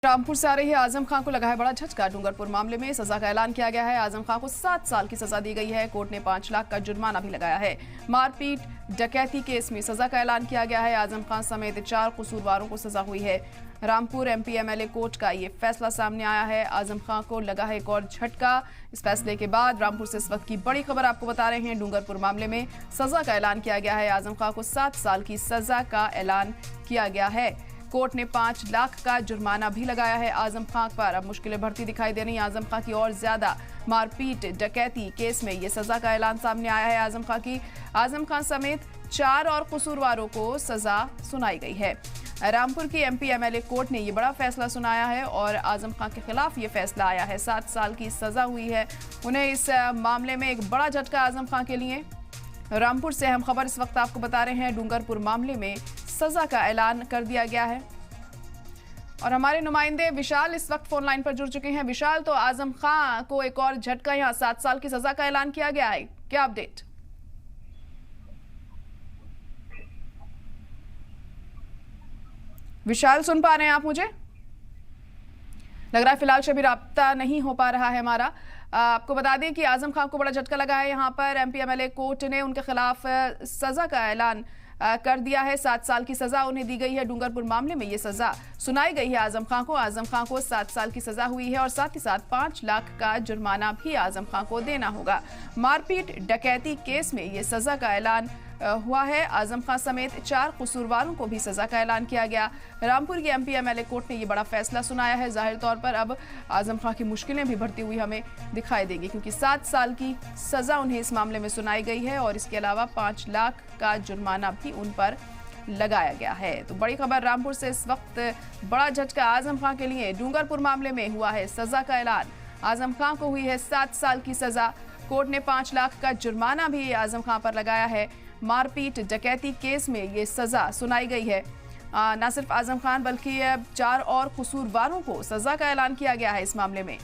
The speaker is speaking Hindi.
रामपुर से आ रही है आजम खान को लगा है बड़ा झटका। डूंगरपुर मामले में सजा का ऐलान किया गया है। आजम खान को 7 साल की सजा दी गई है। कोर्ट ने 5 लाख का जुर्माना भी लगाया है। मारपीट डकैती केस में सजा का ऐलान किया गया है। आजम खान समेत 4 कसूरवारों को सजा हुई है। रामपुर एमपी एमएलए कोर्ट का ये फैसला सामने आया है। आजम खान को लगा है एक और झटका। इस फैसले के बाद रामपुर से इस वक्त की बड़ी खबर आपको बता रहे हैं। डूंगरपुर मामले में सजा का ऐलान किया गया है। आजम खान को 7 साल की सजा का ऐलान किया गया है। कोर्ट ने 5 लाख का जुर्माना भी लगाया है आजम खान पर। अब मुश्किलें बढ़ती दिखाई दे रही हैं आजम खान की और ज्यादा। मारपीट डकैती केस में ये सजा का ऐलान सामने आया है आजम खान की। आजम खान समेत 4 और कसूरवारों को सजा सुनाई गई है। रामपुर की एमपी एमएलए कोर्ट ने ये बड़ा फैसला सुनाया है और आजम खान के खिलाफ ये फैसला आया है। 7 साल की सजा हुई है उन्हें। इस मामले में एक बड़ा झटका आजम खान के लिए। रामपुर से हम खबर इस वक्त आपको बता रहे हैं। डूंगरपुर मामले में सजा का ऐलान कर दिया गया है और हमारे नुमाइंदे विशाल इस वक्त फोन लाइन पर जुड़ चुके हैं। विशाल, तो आजम खान को एक और झटका, यहाँ 7 साल की सजा का ऐलान किया गया है, क्या अपडेट? विशाल, सुन पा रहे हैं आप मुझे? लग रहा है फिलहाल से भी राब्ता नहीं हो पा रहा है हमारा। आपको बता दें कि आजम खान को बड़ा झटका लगा है। यहाँ पर एमपी एमएलए कोर्ट ने उनके खिलाफ सजा का ऐलान कर दिया है। 7 साल की सजा उन्हें दी गई है। डूंगरपुर मामले में ये सजा सुनाई गई है आजम खान को। आजम खान को 7 साल की सजा हुई है और साथ ही साथ 5 लाख का जुर्माना भी आजम खान को देना होगा। मारपीट डकैती केस में ये सजा का ऐलान हुआ है। आजम खान समेत 4 कसूरवारों को भी सजा का ऐलान किया गया। रामपुर की एमपी एमएलए कोर्ट ने ये बड़ा फैसला सुनाया है। जाहिर तौर पर अब आजम खान की मुश्किलें भी बढ़ती हुई हमें दिखाई देगी, क्योंकि 7 साल की सजा उन्हें इस मामले में सुनाई गई है और इसके अलावा 5 लाख का जुर्माना भी उन पर लगाया गया है। तो बड़ी खबर रामपुर से इस वक्त, बड़ा झटका आजम खान के लिए। डूंगरपुर मामले में हुआ है सजा का ऐलान। आजम खान को हुई है 7 साल की सजा। कोर्ट ने 5 लाख का जुर्माना भी आजम खान पर लगाया है। मारपीट डकैती केस में ये सजा सुनाई गई है। न सिर्फ आजम खान बल्कि 4 और कसूरवारों को सजा का ऐलान किया गया है इस मामले में।